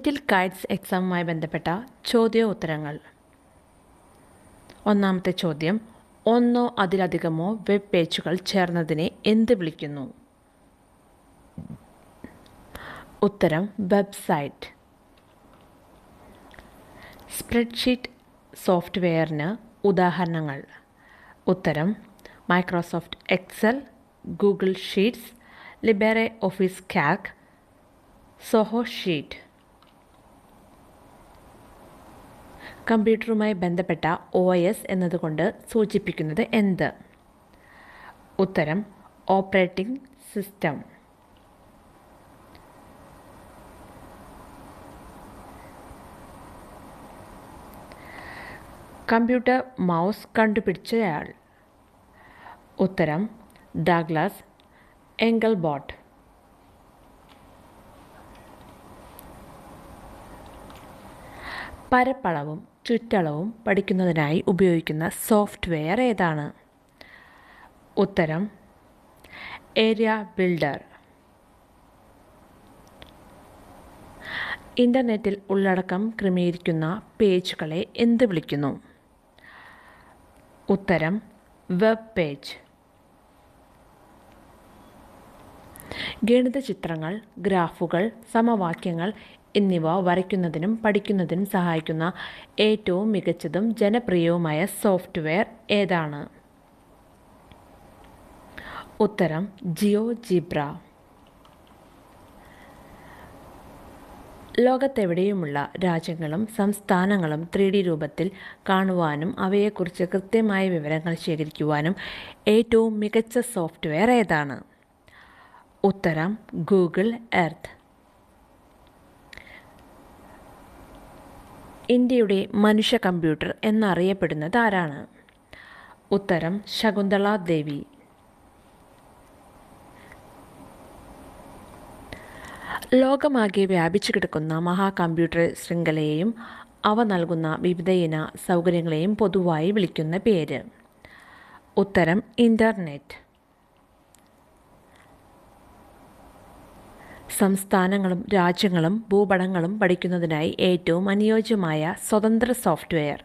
Little Kites എക്സാമുമായി ബന്ധപ്പെട്ട ചോദ്യോത്തരങ്ങൾ. ഒന്നാമത്തെ ചോദ്യം, ഒന്നോ അതിലധികമോ വെബ് പേജുകൾ ചേർന്നതിനെ എന്ത് വിളിക്കുന്നു? ഉത്തരം വെബ്സൈറ്റ്. സ്പ്രെഡ്ഷീറ്റ് സോഫ്റ്റ്വെയറിന് ഉദാഹരണങ്ങൾ. ഉത്തരം Microsoft Excel, Google Sheets, Libre Office Calc, Zoho Sheet. കമ്പ്യൂട്ടറുമായി ബന്ധപ്പെട്ട OS എന്നതുകൊണ്ട് സൂചിപ്പിക്കുന്നത് എന്ത്? ഉത്തരം ഓപ്പറേറ്റിംഗ് സിസ്റ്റം. കമ്പ്യൂട്ടർ മൗസ് കണ്ടുപിടിച്ചയാൾ. ഉത്തരം ഡഗ്ലസ് എംഗൽബോട്ട്. പരപ്പളവും ചുറ്റളവും പഠിക്കുന്നതിനായി ഉപയോഗിക്കുന്ന സോഫ്റ്റ്വെയർ ഏതാണ്? ഉത്തരം ഏരിയ ബിൽഡർ. ഇൻ്റർനെറ്റിൽ ഉള്ളടക്കം ക്രമീകരിക്കുന്ന പേജുകളെ എന്ത് വിളിക്കുന്നു? ഉത്തരം വെബ് പേജ്. ഗണിത ചിത്രങ്ങൾ, ഗ്രാഫുകൾ, സമവാക്യങ്ങൾ എന്നിവ വരയ്ക്കുന്നതിനും പഠിക്കുന്നതിനും സഹായിക്കുന്ന ഏറ്റവും മികച്ചതും ജനപ്രിയവുമായ സോഫ്റ്റ്വെയർ ഏതാണ്? ഉത്തരം ജിയോജിബ്ര. ലോകത്തെവിടെയുമുള്ള രാജ്യങ്ങളും സംസ്ഥാനങ്ങളും 3D രൂപത്തിൽ കാണുവാനും അവയെക്കുറിച്ച് കൃത്യമായ വിവരങ്ങൾ ശേഖരിക്കുവാനും ഏറ്റവും മികച്ച സോഫ്റ്റ്വെയർ ഏതാണ്? ഉത്തരം ഗൂഗിൾ എർത്ത്. ഇന്ത്യയുടെ മനുഷ്യ കമ്പ്യൂട്ടർ എന്നറിയപ്പെടുന്നത് ആരാണ്? ഉത്തരം ശകുന്തള ദേവി. ലോകമാകെ വ്യാപിച്ചു കിടക്കുന്ന മഹാകമ്പ്യൂട്ടർ ശൃംഖലയെയും അവ നൽകുന്ന വിവിധയിന സൗകര്യങ്ങളെയും പൊതുവായി വിളിക്കുന്ന പേര്? ഉത്തരം ഇൻ്റർനെറ്റ്. സംസ്ഥാനങ്ങളും രാജ്യങ്ങളും ഭൂപടങ്ങളും പഠിക്കുന്നതിനായി ഏറ്റവും അനുയോജ്യമായ സ്വതന്ത്ര സോഫ്റ്റ്വെയർ?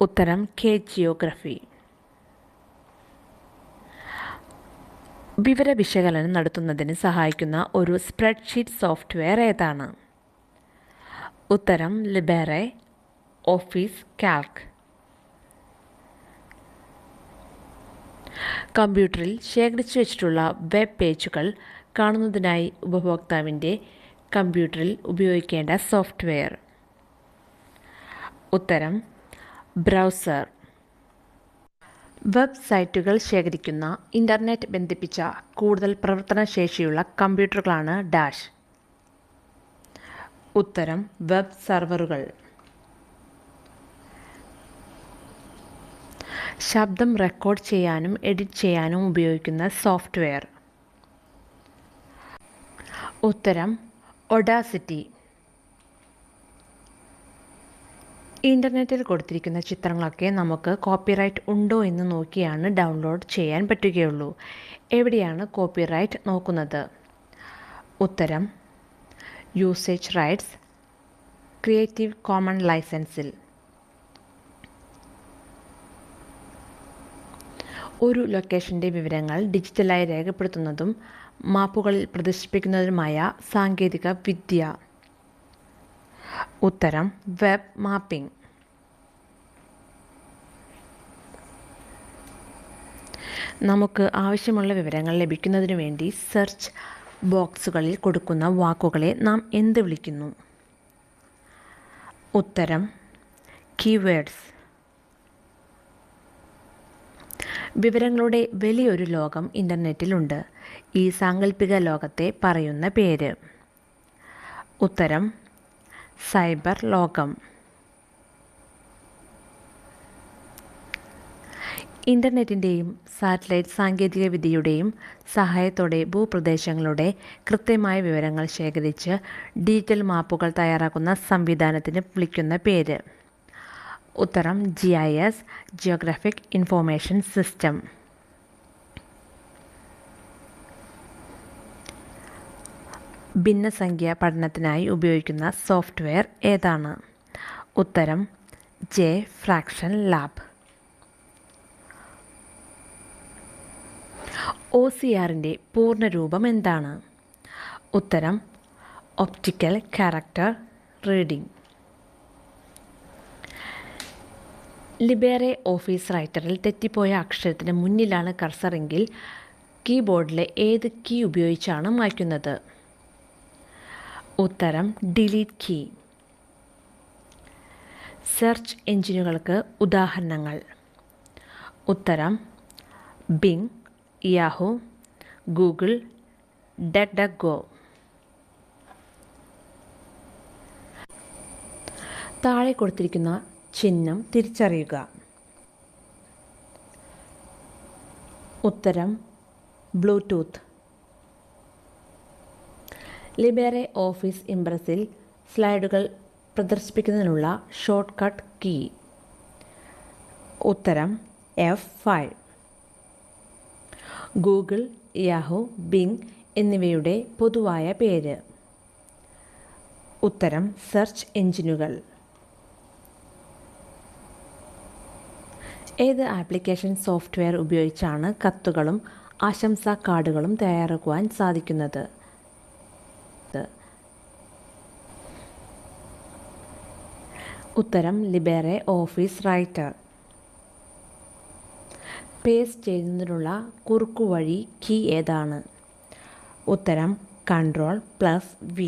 ഉത്തരം ജിയോഗ്രഫി. വിവര വിശകലനം നടത്തുന്നതിന് സഹായിക്കുന്ന ഒരു സ്പ്രെഡ്ഷീറ്റ് സോഫ്റ്റ്വെയർ ഏതാണ്? ഉത്തരം ലിബ്രെ ഓഫീസ് കാൽക്. കമ്പ്യൂട്ടറിൽ ശേഖരിച്ചു വച്ചിട്ടുള്ള വെബ് പേജുകൾ കാണുന്നതിനായി ഉപഭോക്താവിൻ്റെ കമ്പ്യൂട്ടറിൽ ഉപയോഗിക്കേണ്ട സോഫ്റ്റ്വെയർ? ഉത്തരം ബ്രൗസർ. വെബ്സൈറ്റുകൾ ശേഖരിക്കുന്ന ഇൻ്റർനെറ്റ് ബന്ധിപ്പിച്ച കൂടുതൽ പ്രവർത്തനശേഷിയുള്ള കമ്പ്യൂട്ടറുകളാണ് ഡാഷ്? ഉത്തരം വെബ് സർവറുകൾ. ശബ്ദം റെക്കോർഡ് ചെയ്യാനും എഡിറ്റ് ചെയ്യാനും ഉപയോഗിക്കുന്ന സോഫ്റ്റ്വെയർ? ഉത്തരം ഒഡാസിറ്റി. ഇൻ്റർനെറ്റിൽ കൊടുത്തിരിക്കുന്ന ചിത്രങ്ങളൊക്കെ നമുക്ക് കോപ്പിറൈറ്റ് ഉണ്ടോ എന്ന് നോക്കിയാണ് ഡൗൺലോഡ് ചെയ്യാൻ പറ്റുകയുള്ളൂ. എവിടെയാണ് കോപ്പിറൈറ്റ് നോക്കുന്നത്? ഉത്തരം യൂസേജ് റൈറ്റ്സ്, ക്രിയേറ്റീവ് കോമൺ ലൈസൻസിൽ. ഒരു ലൊക്കേഷൻ്റെ വിവരങ്ങൾ ഡിജിറ്റലായി രേഖപ്പെടുത്തുന്നതും മാപ്പുകളിൽ പ്രദർശിപ്പിക്കുന്നതുമായ സാങ്കേതിക വിദ്യ? ഉത്തരം വെബ് മാപ്പിംഗ്. നമുക്ക് ആവശ്യമുള്ള വിവരങ്ങൾ ലഭിക്കുന്നതിനു വേണ്ടി സെർച്ച് ബോക്സുകളിൽ കൊടുക്കുന്ന വാക്കുകളെ നാം എന്ത് വിളിക്കുന്നു? ഉത്തരം കീവേഡ്സ്. വിവരങ്ങളുടെ വലിയൊരു ലോകം ഇൻ്റർനെറ്റിലുണ്ട്. ഈ സാങ്കല്പിക ലോകത്തെ പറയുന്ന പേര്? ഉത്തരം സൈബർ ലോകം. ഇൻ്റർനെറ്റിൻ്റെയും സാറ്റലൈറ്റ് സാങ്കേതികവിദ്യയുടെയും സഹായത്തോടെ ഭൂപ്രദേശങ്ങളുടെ കൃത്യമായ വിവരങ്ങൾ ശേഖരിച്ച് ഡിജിറ്റൽ മാപ്പുകൾ തയ്യാറാക്കുന്ന സംവിധാനത്തിന് വിളിക്കുന്ന പേര്? ഉത്തരം GIS, ജിയോഗ്രാഫിക് ഇൻഫോർമേഷൻ സിസ്റ്റം. ഭിന്നസംഖ്യ പഠനത്തിനായി ഉപയോഗിക്കുന്ന സോഫ്റ്റ്വെയർ ഏതാണ്? ഉത്തരം ജെ ഫ്രാക്ഷൻ ലാബ്. OCRൻ്റെ പൂർണ്ണരൂപം എന്താണ്? ഉത്തരം ഒപ്റ്റിക്കൽ ക്യാരക്ടർ റീഡിംഗ്. ലിബേറെ ഓഫീസ് റൈറ്ററിൽ തെറ്റിപ്പോയ അക്ഷരത്തിന് മുന്നിലാണ് കർസറെങ്കിൽ കീബോർഡിലെ ഏത് കീ ഉപയോഗിച്ചാണ് മായ്ക്കുന്നത്? ഉത്തരം ഡിലീറ്റ് കീ. സെർച്ച് എഞ്ചിനുകൾക്ക് ഉദാഹരണങ്ങൾ. ഉത്തരം ബിങ്, യാഹൂ, ഗൂഗിൾ, ഡക്ഡക്ഗോ. താഴെ കൊടുത്തിരിക്കുന്ന ചിഹ്നം തിരിച്ചറിയുക. ഉത്തരം ബ്ലൂടൂത്ത്. ലിബേറെ ഓഫീസ് ഇംപ്രസിൽ സ്ലൈഡുകൾ പ്രദർശിപ്പിക്കുന്നതിനുള്ള ഷോർട്ട് കട്ട് കീ. ഉത്തരം F5. ഗൂഗിൾ, യാഹൂ, ബിങ് എന്നിവയുടെ പൊതുവായ പേര്. ഉത്തരം സെർച്ച് എഞ്ചിനുകൾ. ഏത് ആപ്ലിക്കേഷൻ സോഫ്റ്റ്വെയർ ഉപയോഗിച്ചാണ് കത്തുകളും ആശംസാ കാർഡുകളും തയ്യാറാക്കുവാൻ സാധിക്കുന്നത്? ഉത്തരം ലിബേറെ ഓഫീസ് റൈറ്റർ. പേസ്റ്റ് ചെയ്യുന്നതിനുള്ള കുറുക്കുവഴി കീ ഏതാണ്? ഉത്തരം Ctrl+V.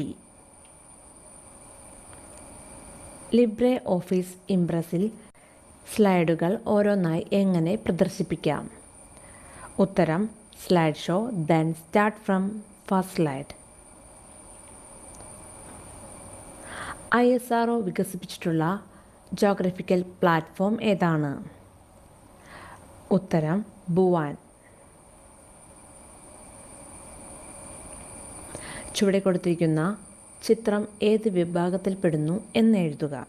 ലിബ്രെ ഓഫീസ് ഇംപ്രസിൽ സ്ലൈഡുകൾ ഓരോന്നായി എങ്ങനെ പ്രദർശിപ്പിക്കാം? ഉത്തരം slide show, then start from first slide. ISRO വികസിപ്പിച്ചിട്ടുള്ള ജോഗ്രഫിക്കൽ പ്ലാറ്റ്ഫോം ഏതാണ്? ഉത്തരം ബുവാൻ. ചുവടെ കൊടുത്തിരിക്കുന്ന ചിത്രം ഏത് വിഭാഗത്തിൽപ്പെടുന്നു എന്നെഴുതുക.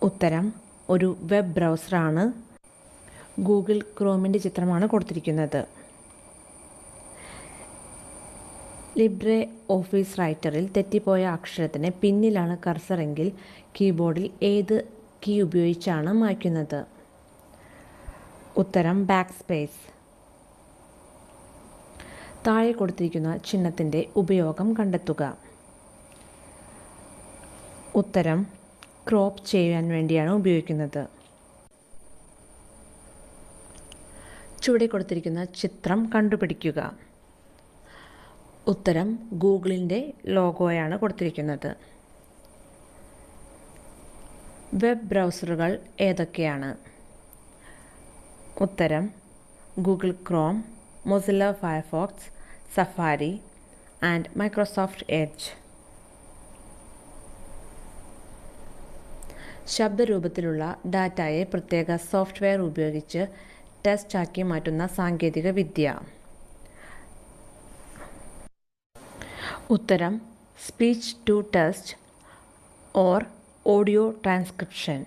ഉത്തരം ഒരു വെബ് ബ്രൗസറാണ്. ഗൂഗിൾ ക്രോമിൻ്റെ ചിത്രമാണ് കൊടുത്തിരിക്കുന്നത്. ലിബ്രെ ഓഫീസ് റൈറ്ററിൽ തെറ്റിപ്പോയ അക്ഷരത്തിന് പിന്നിലാണ് കർസറെങ്കിൽ കീബോർഡിൽ ഏത് കീ ഉപയോഗിച്ചാണ് മായ്ക്കുന്നത്? ഉത്തരം ബാക്ക്സ്പേസ്. താഴെ കൊടുത്തിരിക്കുന്ന ചിഹ്നത്തിൻ്റെ ഉപയോഗം കണ്ടെത്തുക. ഉത്തരം ക്രോപ്പ് ചെയ്യാൻ വേണ്ടിയാണ് ഉപയോഗിക്കുന്നത്. ചുവടെ കൊടുത്തിരിക്കുന്ന ചിത്രം കണ്ടുപിടിക്കുക. ഉത്തരം ഗൂഗിളിൻ്റെ ലോഗോയാണ് കൊടുത്തിരിക്കുന്നത്. വെബ് ബ്രൗസറുകൾ ഏതൊക്കെയാണ്? ഉത്തരം Google Chrome, Mozilla Firefox, Safari and Microsoft Edge. ശബ്ദരൂപത്തിലുള്ള ഡാറ്റയെ പ്രത്യേക സോഫ്റ്റ്വെയർ ഉപയോഗിച്ച് ടെക്സ്റ്റ് ആക്കി മാറ്റുന്ന സാങ്കേതിക വിദ്യ. ഉത്തരം speech to text or audio transcription.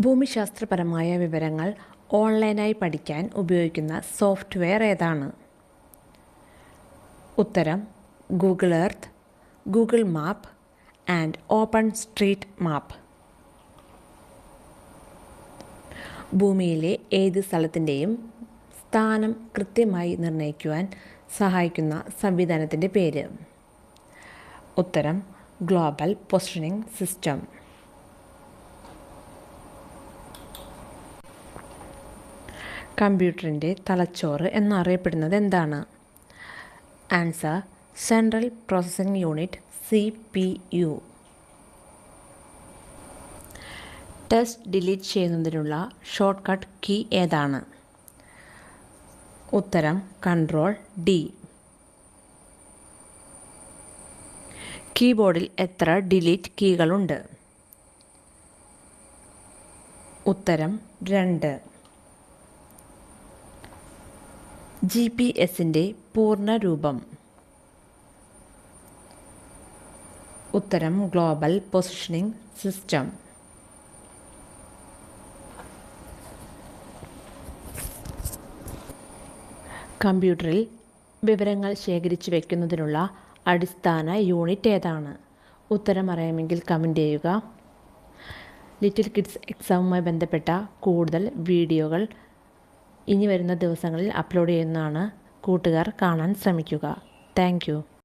ഭൂമിശാസ്ത്രപരമായ വിവരങ്ങൾ ഓൺലൈനായി പഠിക്കാൻ ഉപയോഗിക്കുന്ന സോഫ്റ്റ്വെയർ ഏതാണ്? ഉത്തരം Google Earth, Google Map and Open Street Map. ഭൂമിയിലെ ഏത് സ്ഥലത്തിൻ്റെയും സ്ഥാനം കൃത്യമായി നിർണ്ണയിക്കുവാൻ സഹായിക്കുന്ന സംവിധാനത്തിൻ്റെ പേര്? ഉത്തരം ഗ്ലോബൽ പൊസിഷനിംഗ് സിസ്റ്റം. കമ്പ്യൂട്ടറിൻ്റെ തലച്ചോറ് എന്നറിയപ്പെടുന്നത് എന്താണ്? Answer central processing unit, CPU. Text delete ചെയ്യുന്നതിനുള്ള ഷോർട്ട് കട്ട് കീ ഏതാണ്? ഉത്തരം Ctrl+D. കീബോർഡിൽ എത്ര ഡിലീറ്റ് കീകളുണ്ട്? ഉത്തരം 2. GPS-ൻ്റെ പൂർണ്ണ രൂപം? ഉത്തരം ഗ്ലോബൽ പൊസിഷനിംഗ് സിസ്റ്റം. കമ്പ്യൂട്ടറിൽ വിവരങ്ങൾ ശേഖരിച്ചു വയ്ക്കുന്നതിനുള്ള അടിസ്ഥാന യൂണിറ്റ് ഏതാണ്? ഉത്തരം അറിയാമെങ്കിൽ കമൻറ്റ് ചെയ്യുക. ലിറ്റിൽ കിഡ്സ് എക്സാമുമായി ബന്ധപ്പെട്ട കൂടുതൽ വീഡിയോകൾ ഇനി വരുന്ന ദിവസങ്ങളിൽ അപ്ലോഡ് ചെയ്യുന്നതാണ്. കൂട്ടുകാർ കാണാൻ ശ്രമിക്കുക. Thank you.